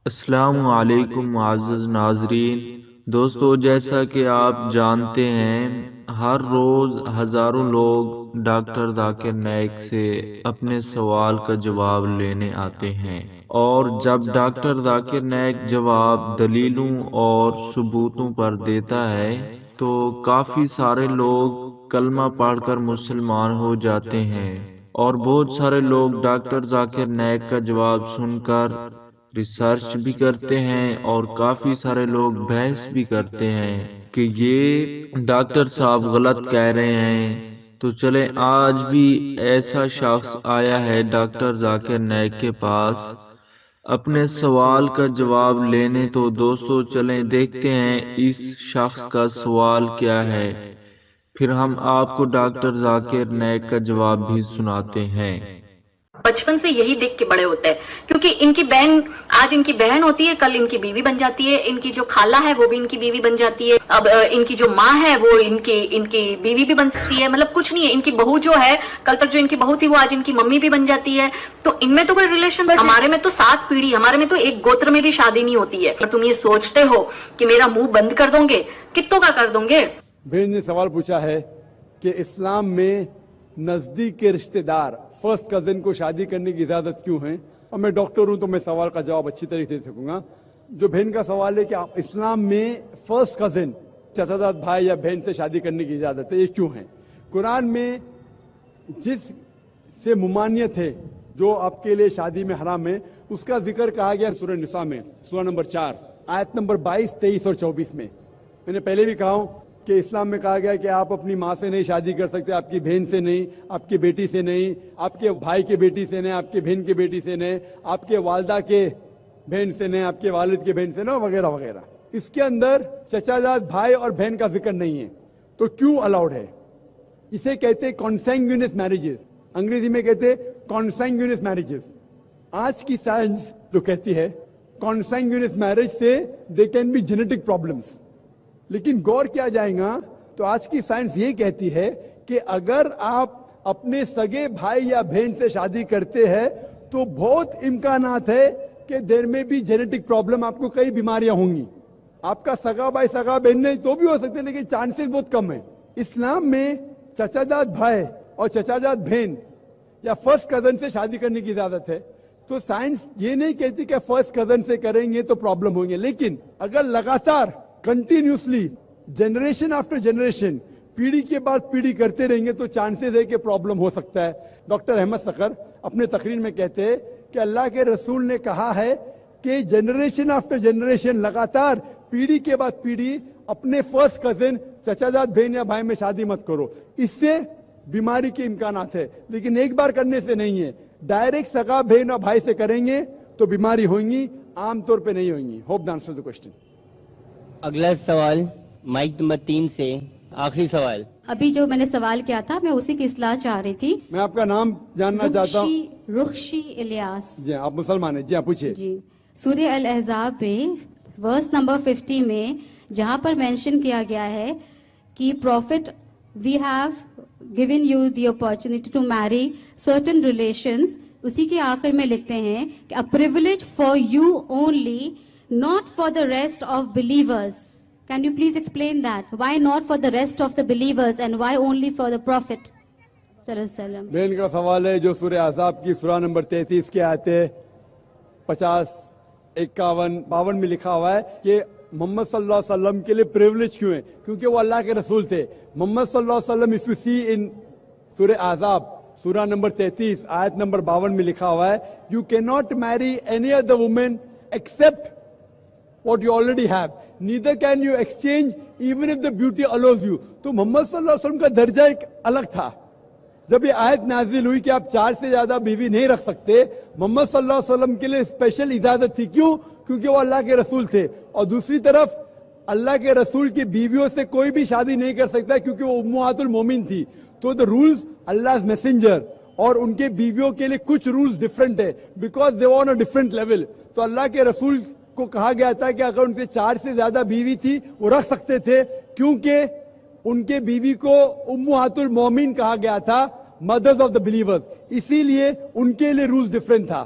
السلام علیکم معزز ناظرین۔ دوستو، جیسا کہ آپ جانتے ہیں، ہر روز ہزاروں لوگ ڈاکٹر ذاکر نائک سے اپنے سوال کا جواب لینے آتے ہیں، اور جب ڈاکٹر ذاکر نائک جواب دلیلوں اور ثبوتوں پر دیتا ہے تو کافی سارے لوگ کلمہ پڑھ کر مسلمان ہو جاتے ہیں، اور بہت سارے لوگ ڈاکٹر ذاکر نائک کا جواب سن کر ریسرچ بھی کرتے ہیں، اور کافی سارے لوگ بحث بھی کرتے ہیں کہ یہ ڈاکٹر صاحب غلط کہہ رہے ہیں۔ تو چلیں، آج بھی ایسا شخص آیا ہے ڈاکٹر ذاکر نائک کے پاس اپنے سوال کا جواب لینے۔ تو دوستو چلیں دیکھتے ہیں اس شخص کا سوال کیا ہے، پھر ہم آپ کو ڈاکٹر ذاکر نائک کا جواب بھی سناتے ہیں۔ بچپن سے یہی دیکھ کے بڑے ہوتے ہیں، کیونکہ ان کی بہن آج ان کی بہن ہوتی ہے، کل ان کی بیوی بن جاتی ہے، ان کی جو خالہ ہے وہ بھی ان کی بیوی بن جاتی ہے، اب ان کی جو ماں ہے وہ ان کی بیوی بھی بن سکتی ہے، مطلب کچھ نہیں ہے، ان کی بہو جو ہے کل تک جو ان کی بہو تھی وہ آج ان کی ممی بھی بن جاتی ہے۔ تو ان میں تو کوئی ریلیشن، ہمارے میں تو 7 پیڑھی، ہمارے میں تو ایک گوتر میں بھی شادی نہیں ہوتی ہے، اور تم یہ سوچتے ہو کہ میرا منہ بند کر دوں گے، کتوں کا کر دوں گے۔ بہن نے سوال پوچھا ہے کہ اسلام میں نزدیک کے رشتہ دار فرسٹ کزن کو شادی کرنے کی اجازت کیوں ہے؟ اور میں ڈاکٹر ہوں تو میں سوال کا جواب اچھی طریقے سے دے سکوں گا۔ جو بہن کا سوال ہے کہ اسلام میں فرسٹ کزن چچا زاد بھائی یا بہن سے شادی کرنے کی اجازت ہے، یہ کیوں ہے؟ قرآن میں جس سے ممانعت ہے، جو آپ کے لیے شادی میں حرام ہے، اس کا ذکر کہا گیا سورہ نساء میں، سورہ نمبر 4 آیت نمبر 22، 23 اور 24 میں نے پہلے بھی کہا ہوں کہ اسلام میں کہا گیا کہ آپ اپنی ماں سے نہیں شادی کر سکتے، آپ کی بہن سے نہیں، آپ کی بیٹی سے نہیں، آپ کے بھائی کے بیٹی سے نہیں، آپ کے بہن کے بیٹی سے نہیں، آپ کے والدہ کے بہن سے نہیں، آپ کے والد کے بہن سے نہیں، وغیرہ وغیرہ۔ اس کے اندر چچا زاد بھائی اور بہن کا ذکر نہیں ہے، تو کیوں الاؤڈ ہے؟ اسے کہتے کانسینگیونس میرجز، انگریزی میں کہتے کانسینگیونس میرجز۔ آج کی سائنس جو کہتی ہے کانسینگیونس میرج سے they can be genetic problems, لیکن غور کیا جائے گا تو آج کی سائنس یہ کہتی ہے کہ اگر آپ اپنے سگے بھائی یا بہن سے شادی کرتے ہیں تو بہت امکانات ہے کہ دیر میں بھی جینیٹک پرابلم، آپ کو کئی بیماریاں ہوں گی۔ آپ کا سگا بھائی سگا بہن نہیں تو بھی ہو سکتے، لیکن چانسز بہت کم ہیں۔ اسلام میں چچا زاد بھائی اور چچا زاد بہن یا فرسٹ کزن سے شادی کرنے کی اجازت ہے، تو سائنس یہ نہیں کہتی کہ فرسٹ کزن سے کریں گے تو پرابلم ہوں گے، لیکن اگر لگاتار کنٹینیوسلی جنریشن آفٹر جنریشن پیڑھی کے بعد پیڑھی کرتے رہیں گے تو چانسز ہے کہ پرابلم ہو سکتا ہے۔ ڈاکٹر احمد صقر اپنے تقریر میں کہتے ہیں کہ اللہ کے رسول نے کہا ہے کہ جنریشن آفٹر جنریشن لگاتار پیڑھی کے بعد پیڑھی اپنے فرسٹ کزن چچا زاد بہن یا بھائی میں شادی مت کرو، اس سے بیماری کے امکانات ہے، لیکن ایک بار کرنے سے نہیں ہے۔ ڈائریکٹ سگا بہن اور بھائی سے کریں گے تو بیماری ہوئیں گی، عام طور پہ نہیں ہوئیں گی۔ Hope the answer the question. اگلا سوال مائک نمبر 3 سے آخری سوال۔ ابھی جو میں نے سوال کیا تھا میں اسی کی اصلاح چاہ رہی تھی۔ میں آپ کا نام جاننا چاہتا ہوں۔ رخشی الیاس۔ جی آپ مسلمان ہیں؟ جی آپ پوچھئے۔ جی، سورہ الاحزاب میں ورس نمبر 50 میں جہاں پر مینشن کیا گیا ہے کہ prophet we have given you the opportunity to marry certain relations, اسی کے آخر میں لکھتے ہیں کہ a privilege for you only, not for the rest of believers. Can you please explain that? Why not for the rest of the believers and why only for the Prophet صلی اللہ علیہ وسلم؟ بہن کا سوال ہے جو سورہ احزاب کی سورہ نمبر 33 کے آیتیں 50، 51، 52 میں لکھا ہوا ہے کہ محمد صلی اللہ علیہ وسلم کے لیے پریولیج کیوں ہے؟ کیونکہ وہ اللہ کے رسول تھے۔ محمد صلی اللہ علیہ وسلم if you see in سورہ احزاب سورہ نمبر 33 آیت نمبر 52 میں لکھا ہوا ہے you cannot marry any other woman except what you already have, neither can you exchange even if the beauty allows you۔ تو محمد صلی اللہ علیہ وسلم کا درجہ ایک الگ تھا۔ جب یہ آیت نازل ہوئی کہ آپ 4 سے زیادہ بیوی نہیں رکھ سکتے، محمد صلی اللہ علیہ وسلم کے لیے اسپیشل اجازت تھی۔ کیوں؟ کیونکہ وہ اللہ کے رسول تھے، اور دوسری طرف اللہ کے رسول کی بیویوں سے کوئی بھی شادی نہیں کر سکتا کیونکہ وہ امہات المومن تھی۔ تو the rules اللہ میسنجر اور ان کے بیویوں کے لیے کچھ رولز ڈیفرنٹ ہے because they were on a different level۔ تو اللہ کے رسول کو کہا گیا تھا کہ اگر ان سے 4 سے زیادہ بیوی تھی وہ رکھ سکتے تھے، کیونکہ ان کے بیوی کو امہات المومن کہا گیا تھا، مدرز آف دا بلیورز، اسی لیے ان کے لیے رولز ڈیفرنٹ تھا۔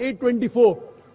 824,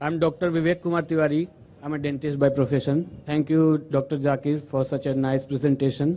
I am Dr. Vivek Kumar Tiwari. I am a dentist by profession. Thank you, Dr. Zakir, for such a nice presentation.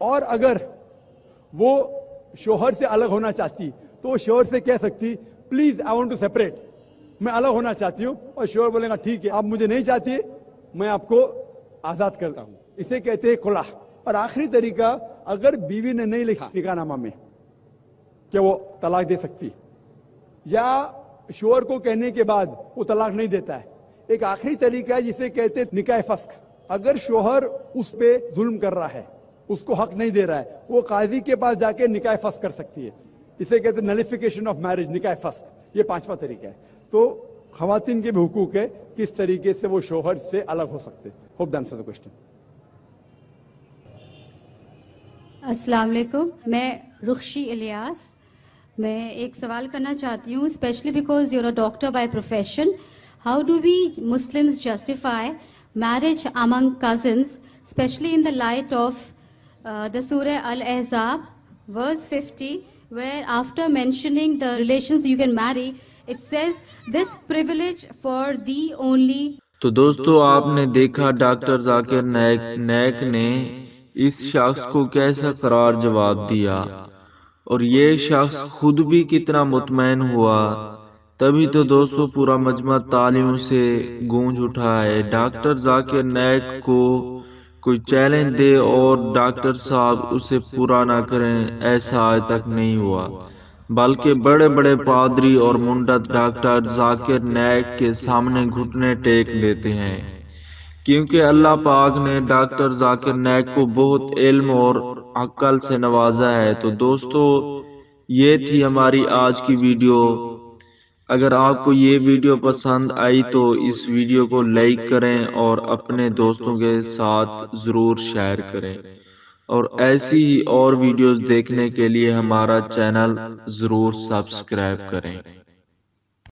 اور اگر وہ شوہر سے الگ ہونا چاہتی تو وہ شوہر سے کہہ سکتی please I want to separate, میں الگ ہونا چاہتی ہوں، اور شوہر بولے گا ٹھیک ہے آپ مجھے نہیں چاہتی ہے میں آپ کو آزاد کرتا ہوں، اسے کہتے ہیں خلا۔ اور آخری طریقہ، اگر بیوی نے نہیں لکھا نکاح نامہ میں کہ وہ طلاق دے سکتی، یا شوہر کو کہنے کے بعد وہ طلاق نہیں دیتا ہے، ایک آخری طریقہ ہے جسے کہتے ہیں نکاح فسخ۔ اگر شوہر اس پہ ظلم کر رہا ہے، اس کو حق نہیں دے رہا ہے، وہ قاضی کے پاس جا کے نکاح فسخ کر سکتی ہے، اسے کہتے ہیں نلیفیکیشن آف میرج، نکاح فسخ۔ یہ 5واں طریقہ ہے۔ تو خواتین کے بھی حقوق ہے کس طریقے سے وہ شوہر سے الگ ہو سکتے۔ Hope that answers the question. السلام علیکم، میں رخشی الیاس، میں ایک سوال کرنا چاہتی ہوں، especially because you are a doctor by profession, how do we Muslims justify marriage among cousins, especially in the light of the Surah Al-Ahzab, verse 50, where after mentioning the relations you can marry, it says, this privilege for thee only. تو دوستو آپ نے دیکھا doctor Zakir Naik نے اس شخص کو کیسا قرار جواب دیا، اور یہ شخص خود بھی کتنا مطمئن ہوا۔ تبھی تو دوستو پورا مجمع تعلیموں سے گونج اٹھا ہے۔ ڈاکٹر ذاکر نائک کو کوئی چیلنج دے اور ڈاکٹر صاحب اسے پورا نہ کریں، ایسا آج تک نہیں ہوا، بلکہ بڑے بڑے پادری اور منڈت ڈاکٹر ذاکر نائک کے سامنے گھٹنے ٹیک لیتے ہیں، کیونکہ اللہ پاک نے ڈاکٹر ذاکر نائک کو بہت علم اور عقل سے نوازا ہے۔ تو دوستو یہ تھی ہماری آج کی ویڈیو۔ اگر آپ کو یہ ویڈیو پسند آئی تو اس ویڈیو کو لائک کریں اور اپنے دوستوں کے ساتھ ضرور شیئر کریں، اور ایسی ہی اور ویڈیوز دیکھنے کے لیے ہمارا چینل ضرور سبسکرائب کریں۔